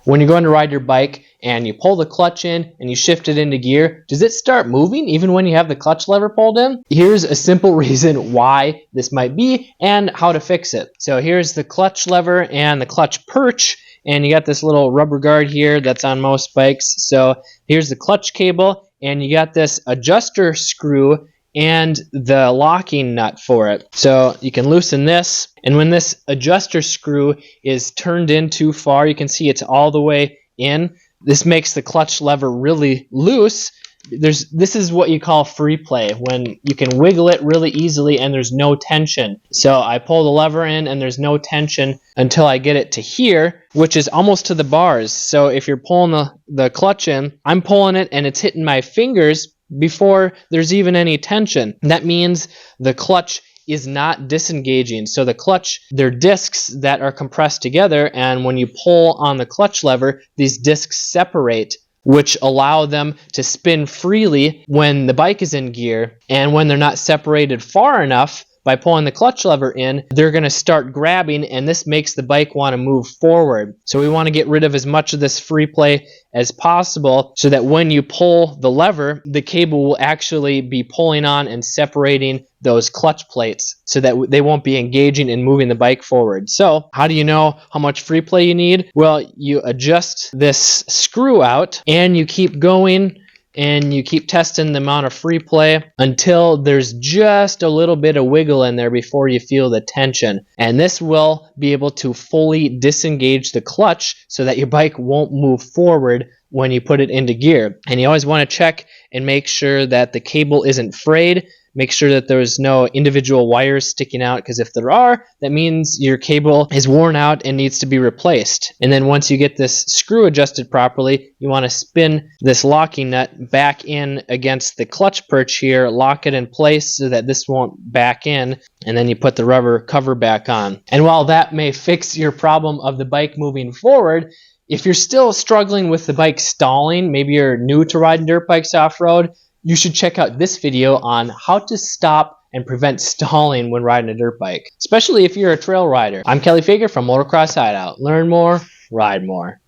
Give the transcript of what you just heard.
When you're going to ride your bike and you pull the clutch in and you shift it into gear, does it start moving even when you have the clutch lever pulled in? Here's a simple reason why this might be and how to fix it. So here's the clutch lever and the clutch perch, and you got this little rubber guard here that's on most bikes. So here's the clutch cable, and you got this adjuster screw and the locking nut for it. So you can loosen this, and when this adjuster screw is turned in too far, you can see it's all the way in. This makes the clutch lever really loose. This is what you call free play, when you can wiggle it really easily and there's no tension. So I pull the lever in and there's no tension until I get it to here, which is almost to the bars. So if you're pulling the clutch in, I'm pulling it and it's hitting my fingers before there's even any tension. That means the clutch is not disengaging. So the clutch, they're discs that are compressed together, and when you pull on the clutch lever, these discs separate, which allow them to spin freely when the bike is in gear. And when they're not separated far enough, by pulling the clutch lever in, they're going to start grabbing, and this makes the bike want to move forward. So we want to get rid of as much of this free play as possible, so that when you pull the lever, the cable will actually be pulling on and separating those clutch plates so that they won't be engaging and moving the bike forward. So how do you know how much free play you need? Well, you adjust this screw out and you keep going, and you keep testing the amount of free play until there's just a little bit of wiggle in there before you feel the tension. And this will be able to fully disengage the clutch so that your bike won't move forward when you put it into gear. And you always want to check and make sure that the cable isn't frayed. Make sure that there's no individual wires sticking out, because if there are, that means your cable is worn out and needs to be replaced. And then once you get this screw adjusted properly, you want to spin this locking nut back in against the clutch perch here, lock it in place so that this won't back in, and then you put the rubber cover back on. And while that may fix your problem of the bike moving forward, if you're still struggling with the bike stalling, maybe you're new to riding dirt bikes off-road, you should check out this video on how to stop and prevent stalling when riding a dirt bike, especially if you're a trail rider. I'm Kelly Fager from Motocross Hideout. Learn more, ride more.